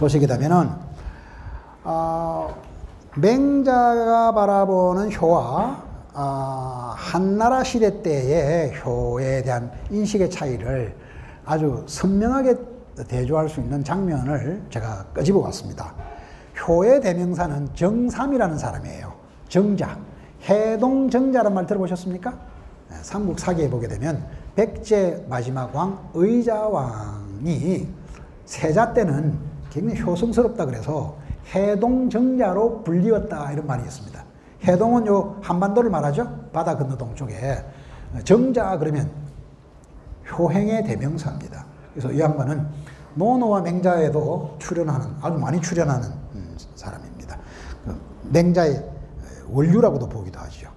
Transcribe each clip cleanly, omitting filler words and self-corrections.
보시게 되면은 맹자가 바라보는 효와 한나라 시대 때의 효에 대한 인식의 차이를 아주 선명하게 대조할 수 있는 장면을 제가 끄집어 왔습니다. 효의 대명사는 정삼이라는 사람이에요. 정자, 해동정자라는 말 들어보셨습니까? 삼국사기에 보게 되면 백제 마지막 왕 의자왕이 세자 때는 굉장히 효성스럽다 그래서 해동정자로 불리웠다 이런 말이 있습니다. 해동은 요 한반도를 말하죠. 바다 건너 동쪽에. 정자 그러면 효행의 대명사입니다. 그래서 이 양반은 노노와 맹자에도 출연하는, 아주 많이 출연하는 사람입니다. 맹자의 원류라고도 보기도 하죠.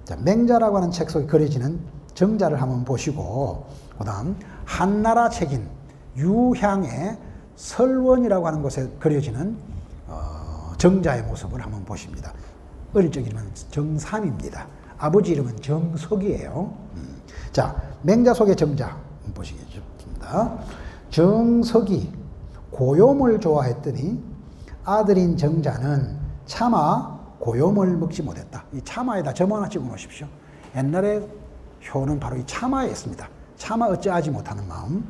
자, 맹자라고 하는 책 속에 그려지는 정자를 한번 보시고, 그 다음 한나라 책인 유향의 설원이라고 하는 곳에 그려지는 정자의 모습을 한번 보십니다. 어릴 적 이름은 정삼입니다. 아버지 이름은 정석이에요. 자, 맹자 속의 정자 보시겠습니다. 정석이 고요물 좋아했더니 아들인 정자는 차마 고요물 먹지 못했다. 이 차마에다 점 하나 찍어 놓으십시오. 옛날에 효는 바로 이 차마에 있습니다. 차마 어찌하지 못하는 마음.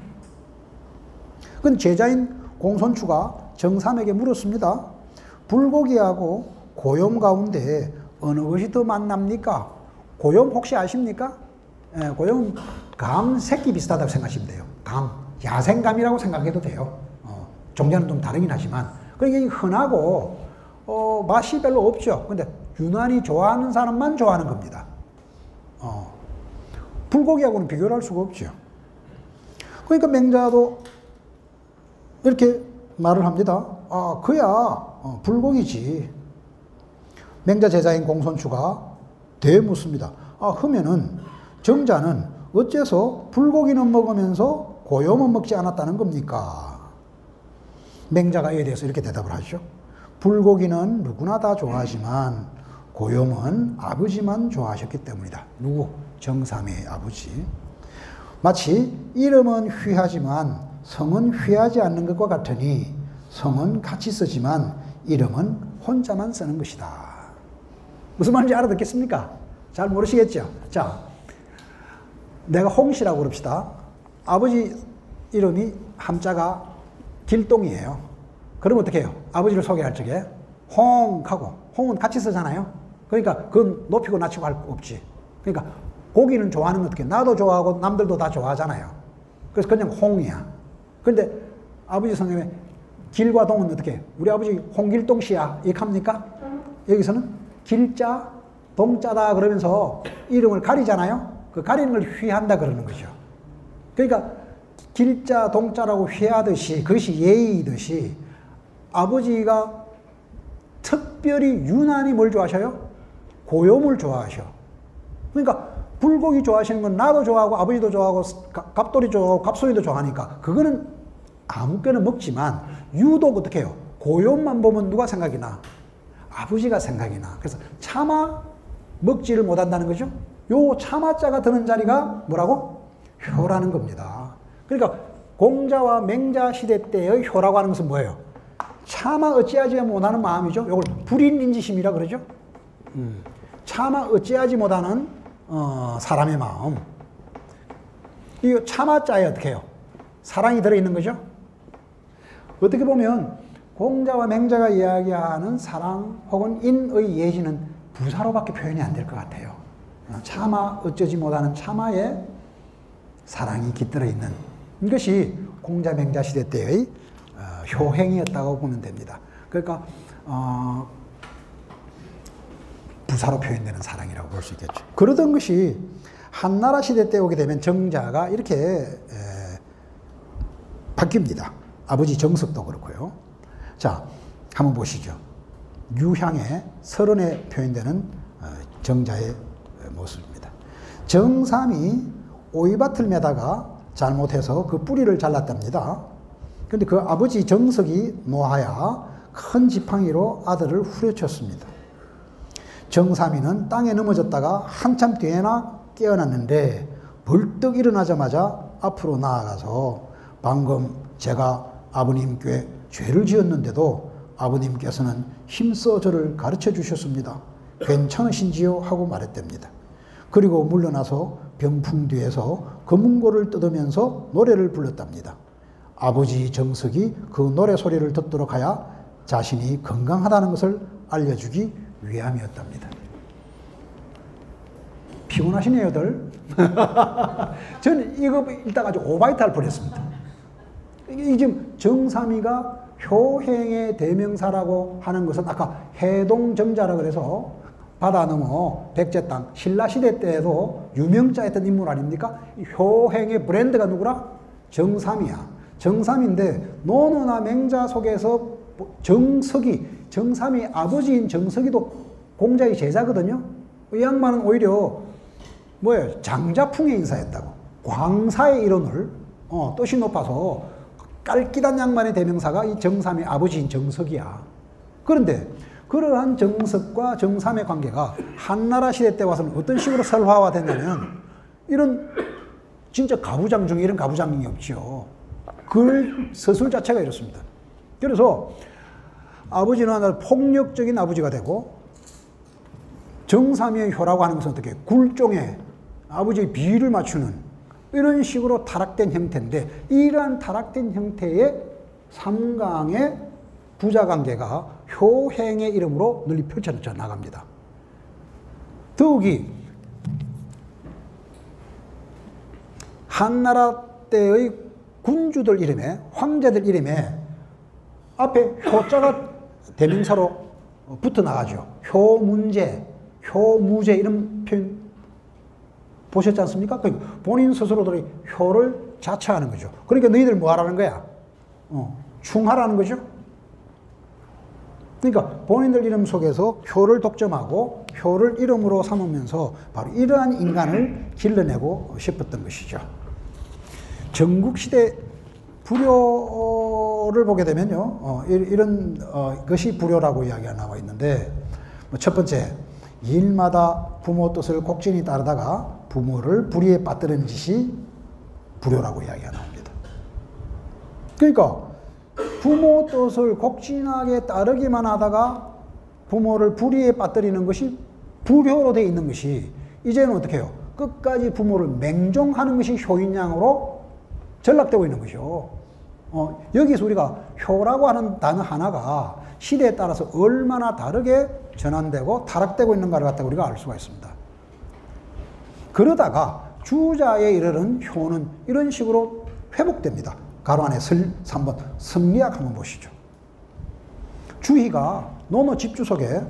그건 제자인 공손추가 정삼에게 물었습니다. 불고기하고 고염 가운데 어느 것이 더 맛납니까? 고염 혹시 아십니까? 예, 고염 감 새끼 비슷하다고 생각하시면 돼요. 감, 야생감이라고 생각해도 돼요. 종자는 좀 다르긴 하지만 그러니까 흔하고 맛이 별로 없죠. 근데 유난히 좋아하는 사람만 좋아하는 겁니다. 불고기하고는 비교를 할 수가 없죠. 그러니까 맹자도 이렇게 말을 합니다. 그야 불고기지. 맹자 제자인 공손추가 되묻습니다. 그러면은 정자는 어째서 불고기는 먹으면서 고염은 먹지 않았다는 겁니까? 맹자가 이에 대해서 이렇게 대답을 하죠. 불고기는 누구나 다 좋아하지만 고염은 아버지만 좋아하셨기 때문이다. 누구? 정삼의 아버지. 마치 이름은 휘하지만 성은 휘하지 않는 것과 같으니 성은 같이 쓰지만 이름은 혼자만 쓰는 것이다. 무슨 말인지 알아듣겠습니까? 잘 모르시겠죠? 자, 내가 홍씨라고 그럽시다. 아버지 이름이 함자가 길동이에요. 그럼 어떻게 해요? 아버지를 소개할 적에 홍하고, 홍은 같이 쓰잖아요. 그러니까 그건 높이고 낮추고 할 거 없지. 그러니까 고기는 좋아하는 건 어떻게 해요? 나도 좋아하고 남들도 다 좋아하잖아요. 그래서 그냥 홍이야. 그런데 아버지 성함에 길과 동은 어떻게 해요? 우리 아버지 홍길동 씨야. 이렇게 합니까? 여기서는 길자, 동자다 그러면서 이름을 가리잖아요. 그 가리는 걸 휘한다 그러는 거죠. 그러니까 길자, 동자라고 휘하듯이 그것이 예의이듯이 아버지가 특별히 유난히 뭘 좋아하셔요? 고요물 좋아하셔. 그러니까 불고기 좋아하시는 건 나도 좋아하고 아버지도 좋아하고 갑돌이 좋아하고 갑소이도 좋아하니까 그거는 아무거나 먹지만 유독 어떻게 해요? 고요만 보면 누가 생각이 나? 아버지가 생각이 나. 그래서 차마 먹지를 못한다는 거죠. 요 차마자가 드는 자리가 뭐라고? 효라는 겁니다. 그러니까 공자와 맹자 시대 때의 효라고 하는 것은 뭐예요? 차마 어찌하지 못하는 마음이죠. 이걸 불인인지심이라 그러죠. 차마 어찌하지 못하는 사람의 마음. 이 차마자에 어떻게 해요? 사랑이 들어있는 거죠. 어떻게 보면 공자와 맹자가 이야기하는 사랑 혹은 인의 예지는 부사로밖에 표현이 안 될 것 같아요. 차마 어쩌지 못하는 차마에 사랑이 깃들어 있는 이것이 공자 맹자 시대 때의 효행이었다고 보면 됩니다. 그러니까 부사로 표현되는 사랑이라고 볼 수 있겠죠. 그러던 것이 한나라 시대 때 오게 되면 정자가 이렇게 바뀝니다. 아버지 정석도 그렇고요. 자, 한번 보시죠. 유향의 설원에 표현되는 정자의 모습입니다. 정삼이 오이밭을 매다가 잘못해서 그 뿌리를 잘랐답니다. 그런데 그 아버지 정석이 노하여 큰 지팡이로 아들을 후려쳤습니다. 정삼이는 땅에 넘어졌다가 한참 뒤에나 깨어났는데 벌떡 일어나자마자 앞으로 나아가서 방금 제가 아버님께 죄를 지었는데도 아버님께서는 힘써 저를 가르쳐 주셨습니다. 괜찮으신지요? 하고 말했답니다. 그리고 물러나서 병풍 뒤에서 검은고를 뜯으면서 노래를 불렀답니다. 아버지 정석이 그 노래 소리를 듣도록 하여 자신이 건강하다는 것을 알려주기 위함이었답니다. 피곤하시네요들. 저는 이거 읽다가 아주 오바이트 할 뻔했습니다. 이 지금 정삼이가 효행의 대명사라고 하는 것은 아까 해동정자라 그래서 바다 넘어 백제 땅 신라시대 때에도 유명자였던 인물 아닙니까? 효행의 브랜드가 누구라? 정삼이야. 정삼인데 노노나 맹자 속에서 정삼이 아버지인 정석이도 공자의 제자거든요. 이 양반은 오히려 뭐예요? 장자풍의 인사였다고. 광사의 일원을 뜻이 높아서 깔기단 양반의 대명사가 이 정삼의 아버지인 정석이야. 그런데 그러한 정석과 정삼의 관계가 한나라 시대 때 와서는 어떤 식으로 설화화됐냐면 이런 진짜 가부장 중에 이런 가부장이 없죠. 글 서술 자체가 이렇습니다. 그래서 아버지는 하나 폭력적인 아버지가 되고 정삼의 효라고 하는 것은 어떻게 굴종에 아버지의 비위를 맞추는 이런 식으로 타락된 형태인데 이러한 타락된 형태의 삼강의 부자관계가 효행의 이름으로 널리 펼쳐져 나갑니다. 더욱이 한나라 때의 군주들 이름에 황제들 이름에 앞에 효자가 대명사로 붙어 나가죠. 효문제, 효무제 이런 표현 보셨지 않습니까? 그러니까 본인 스스로들이 효를 자처하는 거죠. 그러니까 너희들 뭐 하라는 거야? 충하라는 거죠. 그러니까 본인들 이름 속에서 효를 독점하고 효를 이름으로 삼으면서 바로 이러한 인간을 길러내고 싶었던 것이죠. 전국시대 불효를 보게 되면요, 이런 것이 불효라고 이야기가 나와 있는데, 첫 번째, 일마다 부모 뜻을 곡진히 따르다가 부모를 불의에 빠뜨리는 짓이 불효라고 이야기가 나옵니다. 그러니까 부모 뜻을 곡진하게 따르기만 하다가 부모를 불의에 빠뜨리는 것이 불효로 되어 있는 것이 이제는 어떻게 해요? 끝까지 부모를 맹종하는 것이 효인양으로 전락되고 있는 거죠. 여기서 우리가 효라고 하는 단어 하나가 시대에 따라서 얼마나 다르게 전환되고 타락되고 있는가를 갖다가 우리가 알 수가 있습니다. 그러다가 주자에 이르는 효는 이런 식으로 회복됩니다. 가로 안에 3번 성리학 한번 보시죠. 주희가 노노 집주석에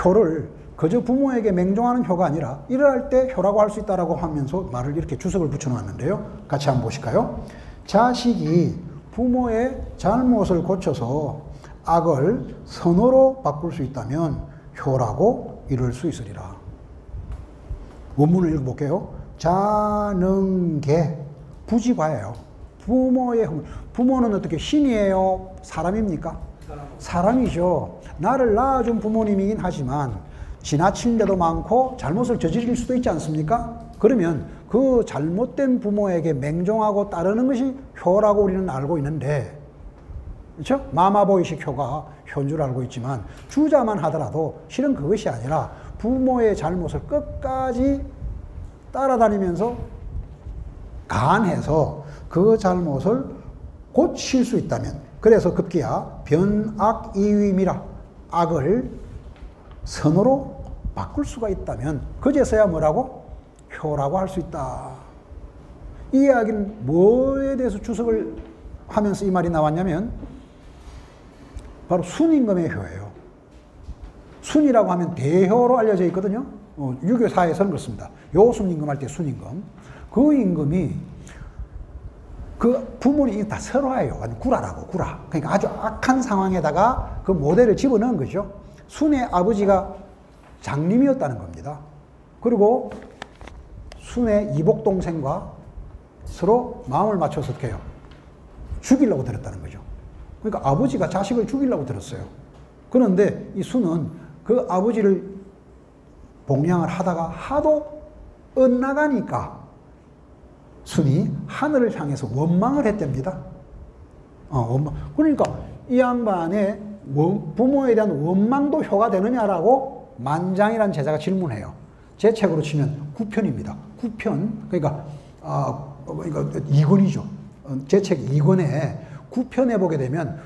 효를 그저 부모에게 맹종하는 효가 아니라 이러할 때 효라고 할 수 있다라고 하면서 말을 이렇게 주석을 붙여놨는데요. 같이 한번 보실까요? 자식이 부모의 잘못을 고쳐서 악을 선호로 바꿀 수 있다면 효라고 이룰 수 있으리라. 원문을 읽어볼게요. 자능계 부지과예요. 부모는 어떻게 신이에요? 사람입니까? 사람이죠. 나를 낳아준 부모님이긴 하지만 지나칠 때도 많고 잘못을 저지를 수도 있지 않습니까? 그러면 그 잘못된 부모에게 맹종하고 따르는 것이 효라고 우리는 알고 있는데, 그렇죠? 마마보이식 효가 효인 줄 알고 있지만 주자만 하더라도 실은 그것이 아니라 부모의 잘못을 끝까지 따라다니면서 간해서 그 잘못을 고칠 수 있다면, 그래서 급기야 변악이위미라, 악을 선으로 바꿀 수가 있다면 그제서야 뭐라고? 효라고 할 수 있다. 이 이야기는 뭐에 대해서 주석을 하면서 이 말이 나왔냐면 바로 순임금의 효예요. 순이라고 하면 대효로 알려져 있거든요. 유교사에서는 그렇습니다. 요순임금 할 때 순임금. 그 임금이 그 부모님이 다 설화예요. 구라라고, 구라. 그러니까 아주 악한 상황에다가 그 모델을 집어넣은 거죠. 순의 아버지가 장님이었다는 겁니다. 그리고 순의 이복 동생과 서로 마음을 맞춰서 어떻게 해요? 죽이려고 들었다는 거죠. 그러니까 아버지가 자식을 죽이려고 들었어요. 그런데 이 순은 그 아버지를 봉양을 하다가 하도 엇나가니까 순이 하늘을 향해서 원망을 했답니다. 원망. 그러니까 이 양반의 부모에 대한 원망도 효가 되느냐라고 만장이라는 제자가 질문해요. 제 책으로 치면 9편입니다. 9편. 그러니까, 그러니까 2권이죠. 제 책 2권에 9편에 보게 되면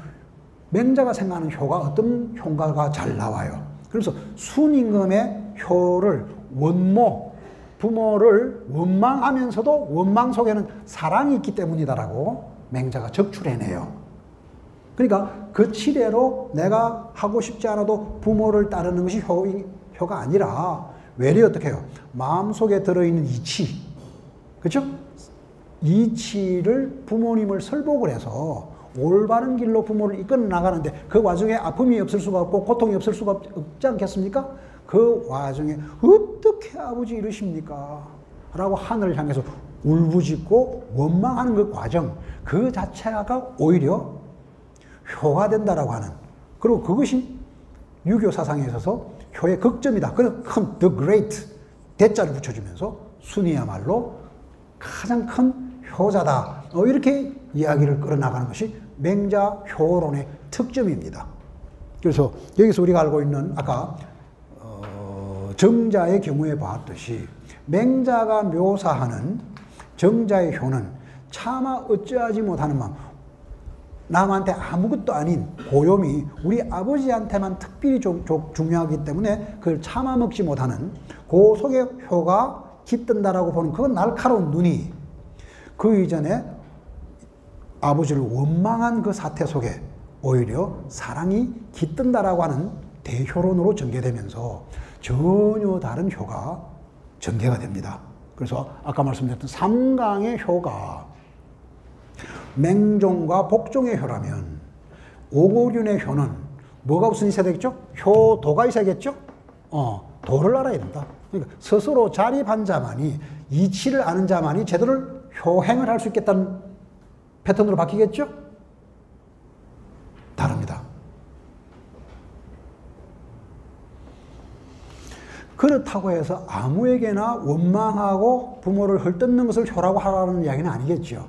맹자가 생각하는 효가 어떤 효과가 잘 나와요. 그래서 순임금의 효를 원모, 부모를 원망하면서도 원망 속에는 사랑이 있기 때문이다라고 맹자가 적출해내요. 그러니까 그 치대로 내가 하고 싶지 않아도 부모를 따르는 것이 효가 아니라 외려 어떻게 해요? 마음속에 들어있는 이치, 그렇죠? 이치를 부모님을 설복을 해서 올바른 길로 부모를 이끌어 나가는데 그 와중에 아픔이 없을 수가 없고 고통이 없을 수가 없지 않겠습니까? 그 와중에 어떻게 아버지 이러십니까? 라고 하늘을 향해서 울부짖고 원망하는 그 과정, 그 자체가 오히려 효가 된다라고 하는, 그리고 그것이 유교 사상에 있어서 효의 극점이다. 그래서 큰 the great 대자를 붙여주면서 순이야말로 가장 큰 효자다. 이렇게 이야기를 끌어나가는 것이 맹자 효론의 특점입니다. 그래서 여기서 우리가 알고 있는 아까 정자의 경우에 봤듯이 맹자가 묘사하는 정자의 효는 차마 어찌하지 못하는 마음, 남한테 아무것도 아닌 고요미 우리 아버지한테만 특별히 중요하기 때문에 그걸 참아 먹지 못하는 그 속에 효가 깃든다라고 보는 그건 날카로운 눈이 그 이전에 아버지를 원망한 그 사태 속에 오히려 사랑이 깃든다라고 하는 대효론으로 전개되면서 전혀 다른 효가 전개가 됩니다. 그래서 아까 말씀드렸던 삼강의 효가 맹종과 복종의 효라면 오고륜의 효는 뭐가 우선 있어야 되겠죠? 효도가 있어야겠죠? 도를 알아야 된다. 그러니까 스스로 자립한 자만이, 이치를 아는 자만이 제대로 효행을 할 수 있겠다는 패턴으로 바뀌겠죠? 다릅니다. 그렇다고 해서 아무에게나 원망하고 부모를 헐뜯는 것을 효라고 하라는 이야기는 아니겠죠.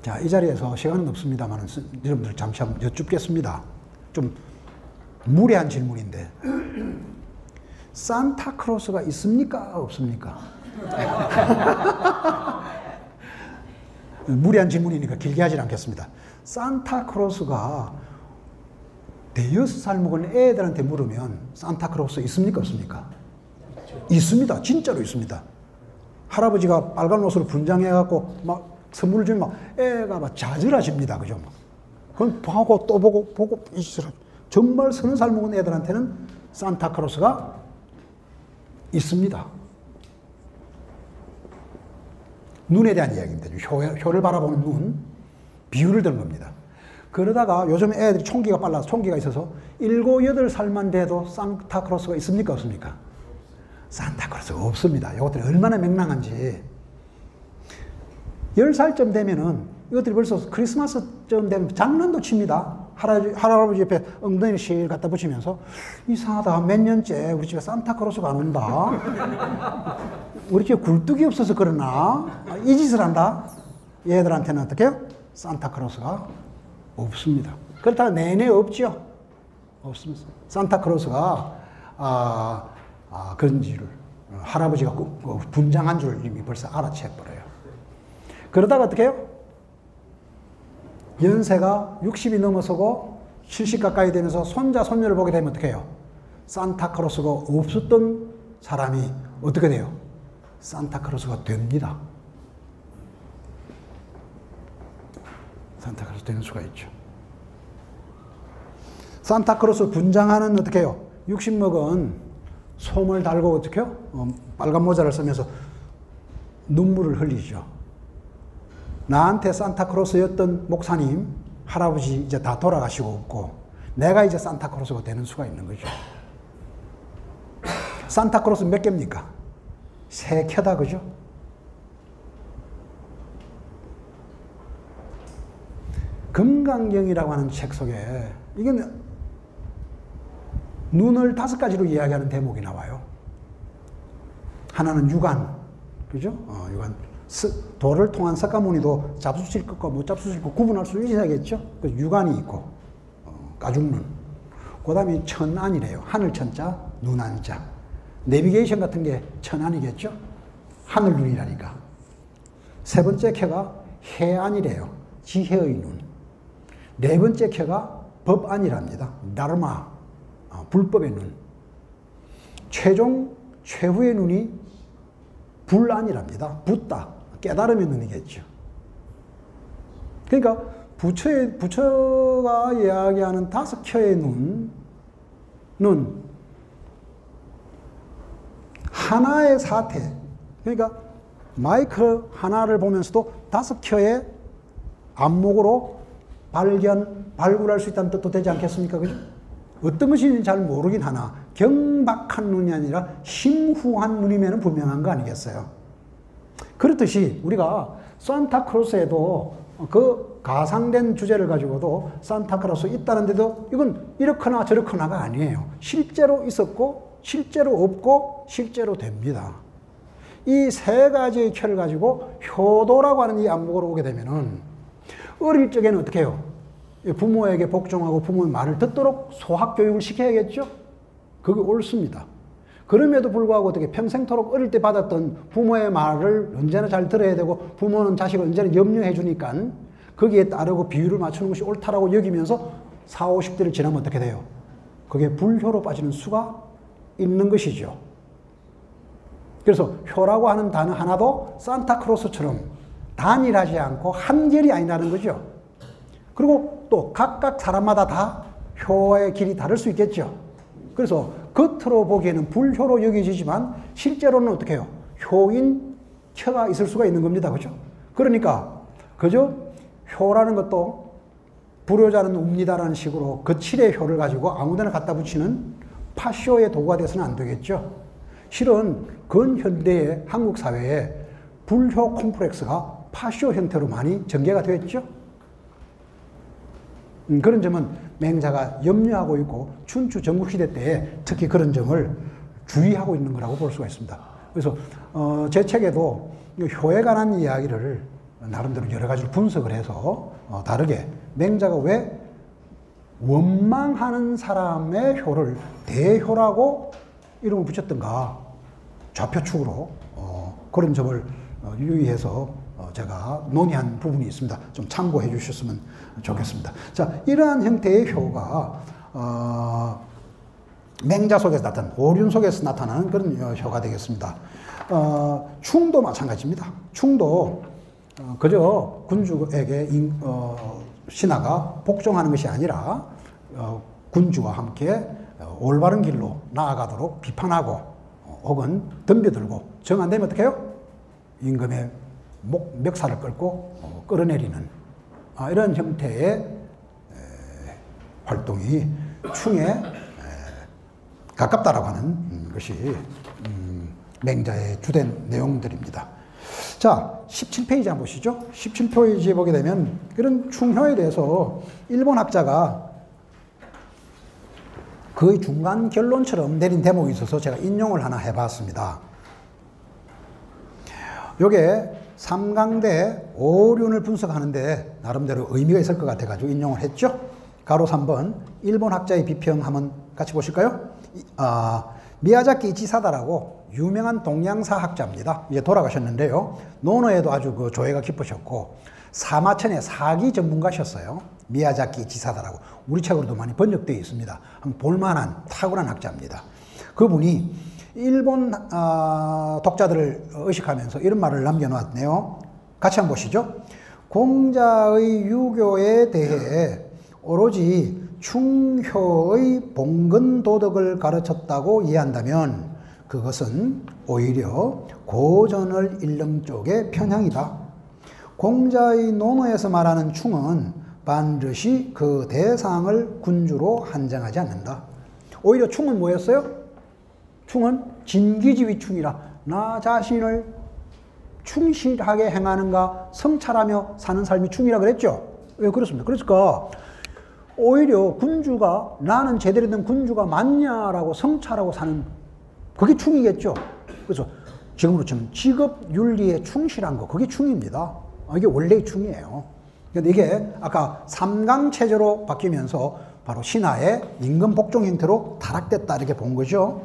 자, 이 자리에서 시간은 없습니다만 여러분들 잠시 한번 여쭙겠습니다. 좀 무례한 질문인데 산타크로스가 있습니까? 없습니까? 무례한 질문이니까 길게 하진 않겠습니다. 산타크로스가 대여섯 살 먹은 애들한테 물으면 산타크로스 있습니까? 없습니까? 있습니다. 진짜로 있습니다. 할아버지가 빨간 옷으로 분장해갖고 막 선물을 주면 막 애가 막 좌절하십니다. 그죠? 그건 보고 또 보고 정말 30살 먹은 애들한테는 산타크로스가 있습니다. 눈에 대한 이야기입니다. 효를 바라보는 눈, 비유를 드는 겁니다. 그러다가 요즘 애들이 총기가 빨라서 총기가 있어서 7, 8살만 돼도 산타크로스가 있습니까? 없습니까? 산타크로스가 없습니다. 이것들이 얼마나 맹랑한지. 10살쯤 되면은 이것들이 벌써 크리스마스쯤 되면 장난도 칩니다. 할아버지 옆에 엉덩이를 실 갖다 붙이면서 이상하다. 몇 년째 우리 집에 산타크로스가 안 온다. 우리 집에 굴뚝이 없어서 그러나? 이 짓을 한다. 얘들한테는 어떻게 해요? 산타크로스가 없습니다. 그렇다고 내내 없죠. 없습니다. 산타크로스가 그런 줄을 할아버지가 분장한 줄 이미 벌써 알아채버려요. 그러다가 어떻게 해요? 연세가 60이 넘어서고 70 가까이 되면서 손자, 손녀를 보게 되면 어떻게 해요? 산타크로스가 없었던 사람이 어떻게 돼요? 산타크로스가 됩니다. 산타크로스 되는 수가 있죠. 산타크로스 분장하는 어떻게 해요? 60 먹은 솜을 달고 어떻게 해요? 빨간 모자를 쓰면서 눈물을 흘리죠. 나한테 산타크로스였던 목사님, 할아버지 이제 다 돌아가시고 없고 내가 이제 산타크로스가 되는 수가 있는 거죠. 산타크로스 몇 개입니까? 3켜다, 그죠? 금강경이라고 하는 책 속에 이게 눈을 5가지로 이야기하는 대목이 나와요. 하나는 육안, 그죠? 육안. 도를 통한 석가모니도 잡수실 것과 못 잡수실 것 구분할 수 있어야겠죠. 그래서 유관이 있고 가죽눈. 그 다음에 천안이래요. 하늘 천자, 눈 안자. 내비게이션 같은 게 천안이겠죠. 하늘 눈이라니까. 세 번째 켜가 해안이래요. 지혜의 눈. 네 번째 켜가 법안이랍니다. 다르마, 불법의 눈. 최후의 눈이 불안이랍니다. 붓다, 깨달음의 눈이겠죠. 그러니까 부처가 이야기하는 5켜의 눈은 하나의 사태, 그러니까 마이크 하나를 보면서도 5켜의 안목으로 발굴할 수 있다는 뜻도 되지 않겠습니까? 그죠? 어떤 것인지 잘 모르긴 하나 경박한 눈이 아니라 심후한 눈이면 분명한 거 아니겠어요? 그렇듯이 우리가 산타크로스에도 그 가상된 주제를 가지고도 산타크로스 있다는데도 이건 이렇거나 저렇거나가 아니에요. 실제로 있었고 실제로 없고 실제로 됩니다. 이 세 가지의 켜를 가지고 효도라고 하는 이 안목으로 오게 되면은 어릴 적에는 어떻게 해요? 부모에게 복종하고 부모의 말을 듣도록 소학 교육을 시켜야겠죠? 그게 옳습니다. 그럼에도 불구하고 어떻게 평생토록 어릴 때 받았던 부모의 말을 언제나 잘 들어야 되고 부모는 자식을 언제나 염려해 주니까 거기에 따르고 비율을 맞추는 것이 옳다라고 여기면서 40, 50대를 지나면 어떻게 돼요? 그게 불효로 빠지는 수가 있는 것이죠. 그래서 효라고 하는 단어 하나도 산타크로스처럼 단일하지 않고 한결이 아니라는 거죠. 그리고 또 각각 사람마다 다 효의 길이 다를 수 있겠죠. 그래서 겉으로 보기에는 불효로 여겨지지만 실제로는 어떻게 해요? 효인 켜가 있을 수가 있는 겁니다. 그죠? 그러니까 그저 효라는 것도 불효자는 웁니다라는 식으로 거칠의 효를 가지고 아무데나 갖다 붙이는 파쇼의 도구가 돼서는 안 되겠죠. 실은 근현대의 한국 사회에 불효 콤플렉스가 파쇼 형태로 많이 전개가 되었죠. 그런 점은 맹자가 염려하고 있고 춘추 전국시대 때에 특히 그런 점을 주의하고 있는 거라고 볼 수가 있습니다. 그래서 제 책에도 효에 관한 이야기를 나름대로 여러 가지로 분석을 해서 다르게 맹자가 왜 원망하는 사람의 효를 대효라고 이름을 붙였던가 좌표축으로 그런 점을 유의해서 제가 논의한 부분이 있습니다. 좀 참고해 주셨으면 좋겠습니다. 자, 이러한 형태의 효가 맹자 속에서 나타나는, 오륜 속에서 나타나는 그런 효가 되겠습니다. 충도 마찬가지입니다. 충도 그저 군주에게 신하가 복종하는 것이 아니라 군주와 함께 올바른 길로 나아가도록 비판하고 혹은 덤벼들고 정 안 되면 어떻게 해요? 임금의 멱살을 끌고 끌어내리는 이런 형태의 활동이 충에 가깝다라고 하는 것이 맹자의 주된 내용들입니다. 자, 17페이지 한번 보시죠. 17페이지에 보게 되면 그런 충효에 대해서 일본 학자가 거의 중간 결론처럼 내린 대목이 있어서 제가 인용을 하나 해봤습니다. 요게 삼강대 오륜을 분석하는데 나름대로 의미가 있을 것 같아가지고 인용을 했죠. 가로 3번 일본 학자의 비평 한번 같이 보실까요? 미야자키 이치사다라고 유명한 동양사 학자입니다. 이제 돌아가셨는데요. 논어에도 아주 그 조예가 깊으셨고 사마천의 사기 전문가셨어요. 미야자키 이치사다라고 우리 책으로도 많이 번역되어 있습니다. 한번 볼만한 탁월한 학자입니다. 그분이 일본 독자들을 의식하면서 이런 말을 남겨놓았네요. 같이 한번 보시죠. 공자의 유교에 대해 오로지 충효의 봉건 도덕을 가르쳤다고 이해한다면 그것은 오히려 고전을 읽는 쪽의 편향이다. 공자의 논어에서 말하는 충은 반드시 그 대상을 군주로 한정하지 않는다. 오히려 충은 뭐였어요? 충은 진기지휘충이라 나 자신을 충실하게 행하는가 성찰하며 사는 삶이 충이라 그랬죠. 왜 그렇습니까? 그러니까 오히려 군주가 나는 제대로 된 군주가 맞냐라고 성찰하고 사는 그게 충이겠죠. 그래서 지금으로 치면 직업윤리에 충실한 거, 그게 충입니다. 이게 원래의 충이에요. 근데 이게 아까 삼강체제로 바뀌면서 바로 신하의 임금 복종 형태로 타락됐다 이렇게 본 거죠.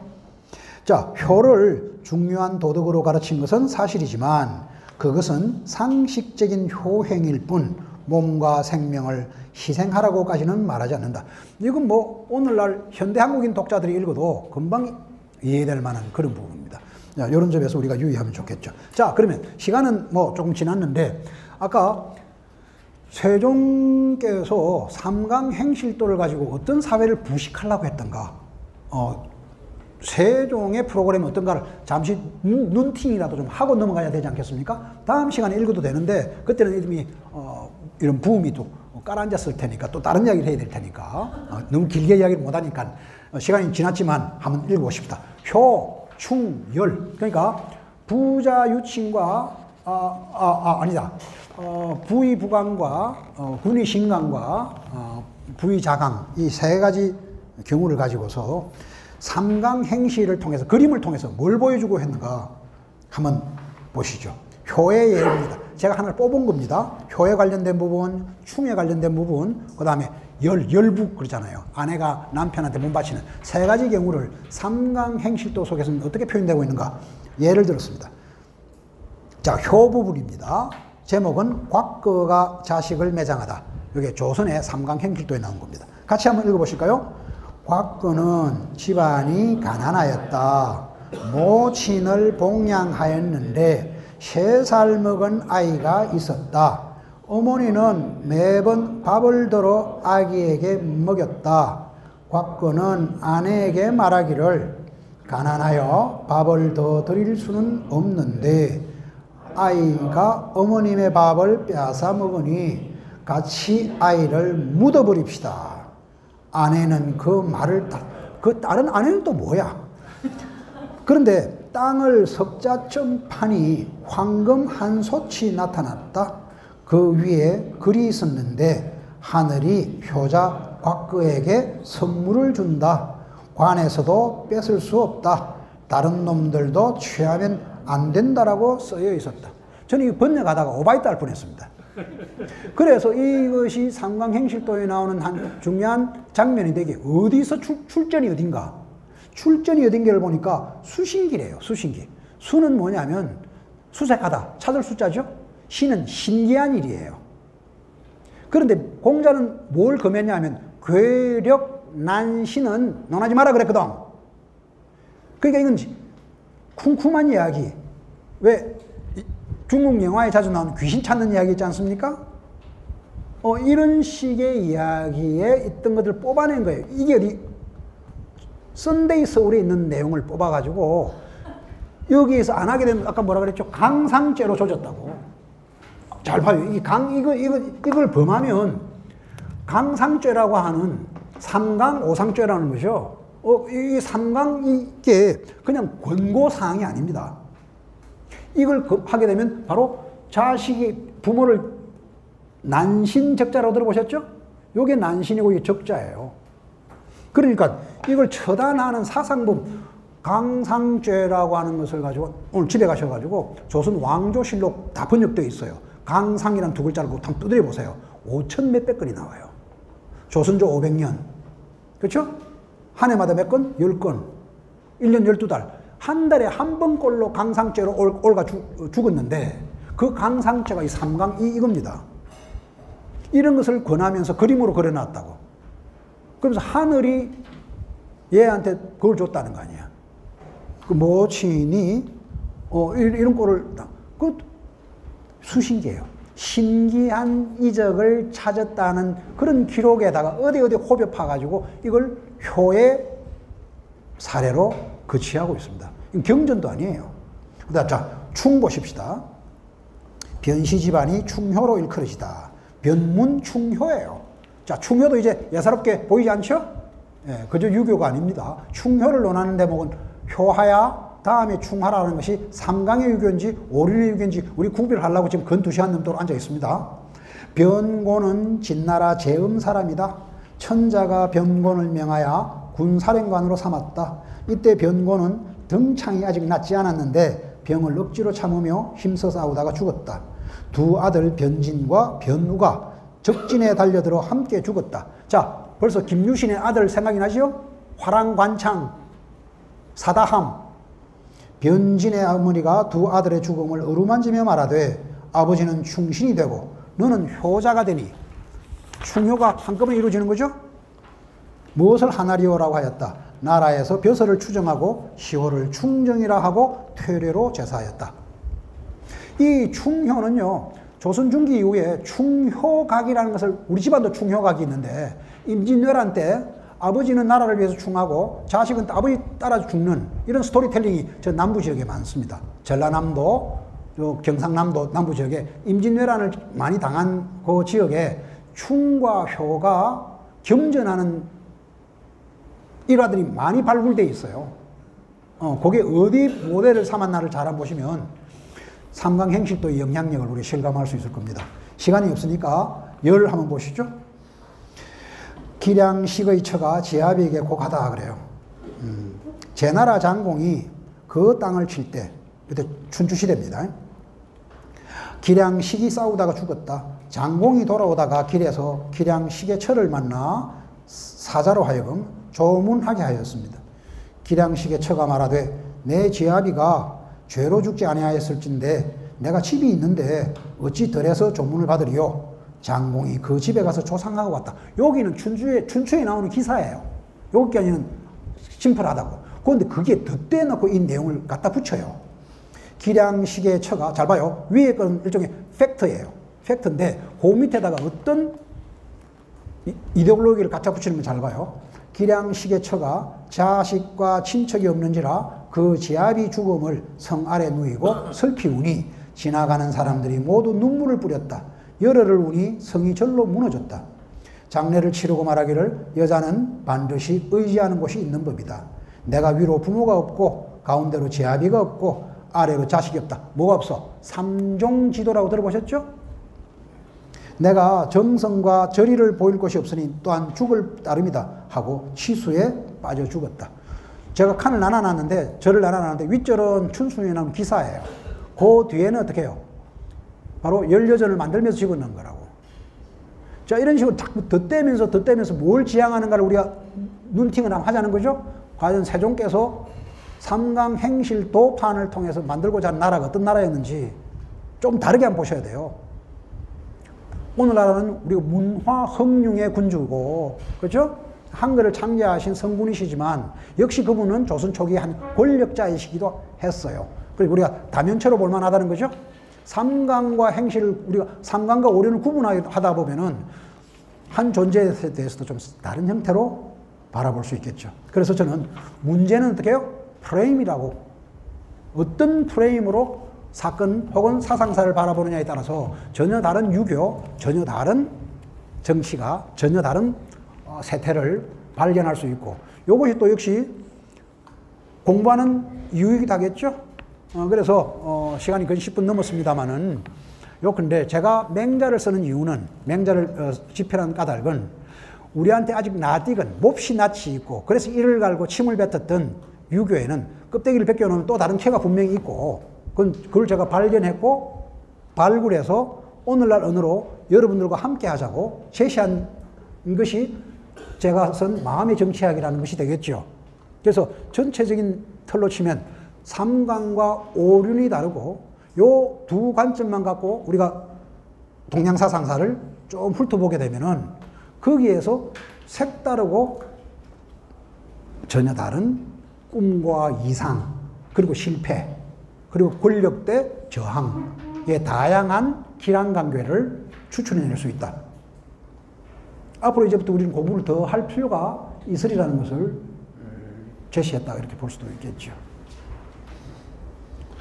자, 효를 중요한 도덕으로 가르친 것은 사실이지만 그것은 상식적인 효행일 뿐 몸과 생명을 희생하라고까지는 말하지 않는다. 이건 뭐 오늘날 현대 한국인 독자들이 읽어도 금방 이해될 만한 그런 부분입니다. 자, 이런 점에서 우리가 유의하면 좋겠죠. 자, 그러면 시간은 뭐 조금 지났는데 아까 세종께서 삼강행실도를 가지고 어떤 사회를 부식하려고 했던가, 세종의 프로그램이 어떤가를 잠시 눈팅이라도 좀 하고 넘어가야 되지 않겠습니까? 다음 시간에 읽어도 되는데 그때는 이미 이런 부음이 또 깔아앉았을 테니까 또 다른 이야기를 해야 될 테니까 너무 길게 이야기를 못하니까 시간이 지났지만 한번 읽어보십시다. 효, 충, 열. 그러니까 부자유친과 아니다. 부의부강과 군의신강과 부의자강 이 세 가지 경우를 가지고서 삼강행시를 통해서 그림을 통해서 뭘 보여주고 했는가 한번 보시죠. 효의 예입니다. 제가 하나를 뽑은 겁니다. 효에 관련된 부분, 충에 관련된 부분, 그 다음에 열북 그러잖아요. 아내가 남편한테 못 바치는 세 가지 경우를 삼강행실도 속에서는 어떻게 표현되고 있는가 예를 들었습니다. 자, 효 부분입니다. 제목은 곽거가 자식을 매장하다. 이게 조선의 삼강행실도에 나온 겁니다. 같이 한번 읽어보실까요? 곽거는 집안이 가난하였다. 모친을 봉양하였는데 3살 먹은 아이가 있었다. 어머니는 매번 밥을 덜어 아기에게 먹였다. 곽거는 아내에게 말하기를 가난하여 밥을 더 드릴 수는 없는데 아이가 어머님의 밥을 빼앗아 먹으니 같이 아이를 묻어버립시다. 아내는 그 말을 그 다른 아내는 또 뭐야? 그런데 땅을 석자점 파니 황금 한 솥이 나타났다. 그 위에 글이 있었는데 하늘이 효자 곽거에게 선물을 준다. 관에서도 뺏을 수 없다. 다른 놈들도 취하면 안 된다라고 쓰여 있었다. 저는 이 번역하다가 오바이트 할 뻔했습니다. 그래서 이것이 삼강행실도에 나오는 한 중요한 장면이 되게 어디서 출전이 어딘가. 출전이 어딘가를 보니까 수신기래요. 수신기. 수는 뭐냐면 수색하다. 찾을 숫자죠. 신은 신기한 일이에요. 그런데 공자는 뭘 금했냐면 괴력 난신은 논하지 마라 그랬거든. 그러니까 이건 쿰쿰한 이야기. 왜 중국 영화에 자주 나오는 귀신 찾는 이야기 있지 않습니까? 이런 식의 이야기에 있던 것들을 뽑아낸 거예요. 이게 어디 썬데이 서울에 있는 내용을 뽑아가지고 여기에서 안 하게 되면 아까 뭐라 그랬죠? 강상죄로 조졌다고. 잘 봐요. 이걸 범하면 강상죄라고 하는 삼강 오상죄라는 거죠. 이 삼강 이게 그냥 권고사항이 아닙니다. 이걸 하게 되면 바로 자식이 부모를 난신적자라고 들어보셨죠? 이게 난신이고 이게 적자예요. 그러니까 이걸 처단하는 사상범 강상죄라고 하는 것을 가지고 오늘 집에 가셔가지고 조선 왕조실록 다 번역되어 있어요. 강상이라는 두 글자를 한번 두드려 보세요. 5천 몇백 건이 나와요. 조선조 500년. 그렇죠? 한 해마다 몇 건? 10건. 1년 12달. 한 달에 한 번꼴로 강상죄로 올가 죽었는데 그 강상죄가 이 삼강 이겁니다. 이런 것을 권하면서 그림으로 그려놨다고. 그러면서 하늘이 얘한테 그걸 줬다는 거 아니야. 그 모친이 이런 꼴을 그 수신기예요. 신기한 이적을 찾았다는 그런 기록에다가 어디 호벼 파가지고 이걸 효의 사례로 거치하고 있습니다. 경전도 아니에요. 자, 충 보십시다. 변시 집안이 충효로 일컬으시다. 변문 충효예요. 자, 충효도 이제 예사롭게 보이지 않죠? 예, 그저 유교가 아닙니다. 충효를 논하는 대목은 효하야, 다음에 충하라는 것이 삼강의 유교인지 오륜의 유교인지 우리 구별하려고 지금 건투시한 놈도로 앉아 있습니다. 변고는 진나라 제음 사람이다. 천자가 변고를 명하여 군사령관으로 삼았다. 이때 변고는 등창이 아직 났지 않았는데 병을 억지로 참으며 힘써 싸우다가 죽었다. 두 아들 변진과 변우가 적진에 달려들어 함께 죽었다. 자, 벌써 김유신의 아들 생각이 나죠? 화랑관창, 사다함. 변진의 어머니가 두 아들의 죽음을 어루만지며 말하되 아버지는 충신이 되고 너는 효자가 되니. 충효가 한꺼번에 이루어지는 거죠? 무엇을 하나리오라고 하였다. 나라에서 벼슬을 추정하고 시호를 충정이라 하고 퇴례로 제사하였다. 이 충효는요, 조선 중기 이후에 충효각이라는 것을, 우리 집안도 충효각이 있는데 임진왜란 때 아버지는 나라를 위해서 충하고 자식은 아버지 따라 죽는 이런 스토리텔링이 저 남부 지역에 많습니다. 전라남도, 경상남도 남부 지역에 임진왜란을 많이 당한 그 지역에 충과 효가 겸전하는 일화들이 많이 발굴되어 있어요. 그게 어디 모델을 삼았나를 잘 한번 보시면 삼강행실도의 영향력을 우리 실감할 수 있을 겁니다. 시간이 없으니까 열 한번 보시죠. 기량식의 처가 제압에게 고하다 그래요. 제나라 장공이 그 땅을 칠 때, 그때 춘추시대입니다. 기량식이 싸우다가 죽었다. 장공이 돌아오다가 길에서 기량식의 처를 만나 사자로 하여금 조문하게 하였습니다. 기량식의 처가 말하되 내 제압이가 죄로 죽지 아니하였을진데 내가 집이 있는데 어찌 덜해서 조문을 받으리요. 장공이 그 집에 가서 조상하고 왔다. 여기는 춘추에 나오는 기사예요. 여기까지는 심플하다고. 그런데 그게 덧대 놓고 이 내용을 갖다 붙여요. 기량식의 처가, 잘 봐요. 위에 건 일종의 팩트예요. 팩트인데 그 밑에다가 어떤 이데올로기를 갖다 붙이는 걸 잘 봐요. 기량식의 처가 자식과 친척이 없는지라 그 제압이 죽음을 성 아래 누이고 슬피 우니 지나가는 사람들이 모두 눈물을 뿌렸다. 열흘을 우니 성이 절로 무너졌다. 장례를 치르고 말하기를 여자는 반드시 의지하는 곳이 있는 법이다. 내가 위로 부모가 없고 가운데로 제압이가 없고 아래로 자식이 없다. 뭐가 없어? 삼종지도라고 들어보셨죠? 내가 정성과 절의를 보일 곳이 없으니 또한 죽을 따름이다 하고 치수에 빠져 죽었다. 제가 칸을 나눠놨는데, 절을 나눠놨는데 윗절은 춘추에 나온 기사예요. 그 뒤에는 어떻게 해요? 바로 연려전을 만들면서 적어놓은 거라고. 자, 이런 식으로 자꾸 덧대면서 뭘 지향하는가를 우리가 눈팅을 하자는 거죠. 과연 세종께서 삼강행실도판을 통해서 만들고자 하는 나라가 어떤 나라였는지 좀 다르게 한번 보셔야 돼요. 오늘날은 우리가 문화흥융의 군주고, 그렇죠? 한글을 창제하신 성군이시지만 역시 그분은 조선 초기의 한 권력자이시기도 했어요. 그리고 우리가 다면체로 볼 만하다는 거죠. 삼강과 행실을, 우리가 삼강과 오륜을 구분하다 보면은 한 존재에 대해서도 좀 다른 형태로 바라볼 수 있겠죠. 그래서 저는 문제는 어떻게 해요? 프레임이라고. 어떤 프레임으로 사건 혹은 사상사를 바라보느냐에 따라서 전혀 다른 유교, 전혀 다른 정치가, 전혀 다른 세태를 발견할 수 있고, 이것이 또 역시 공부하는 유익이 되겠죠. 그래서 시간이 거의 10분 넘었습니다만은 요컨대 제가 맹자를 쓰는 이유는, 맹자를 집필한 까닭은 우리한테 아직 낯익은 몹시 낯이 있고 그래서 이를 갈고 침을 뱉었던 유교에는 껍데기를 벗겨놓으면 또 다른 캐가 분명히 있고, 그걸 제가 발견했고 발굴해서 오늘날 언어로 여러분들과 함께 하자고 제시한 것이 제가 쓴 마음의 정치학이라는 것이 되겠죠. 그래서 전체적인 틀로 치면 삼강과 오륜이 다르고 요 두 관점만 갖고 우리가 동양사상사를 좀 훑어보게 되면은 거기에서 색다르고 전혀 다른 꿈과 이상, 그리고 실패, 그리고 권력 대 저항의 다양한 기량관계를 추출해낼 수 있다. 앞으로 이제부터 우리는 공부를 더 할 필요가 있으리라는 것을 제시했다, 이렇게 볼 수도 있겠죠.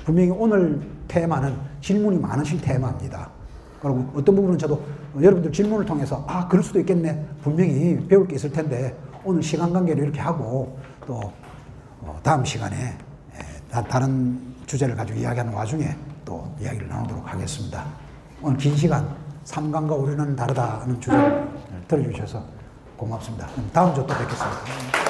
분명히 오늘 테마는 질문이 많으실 테마입니다. 그리고 어떤 부분은 저도 여러분들 질문을 통해서 그럴 수도 있겠네, 분명히 배울 게 있을 텐데 오늘 시간 관계를 이렇게 하고 또 다음 시간에 다른 주제를 가지고 이야기하는 와중에 또 이야기를 나누도록 하겠습니다. 오늘 긴 시간 삼강과 오륜은 다르다는 주제를 들어주셔서 고맙습니다. 다음 주 또 뵙겠습니다.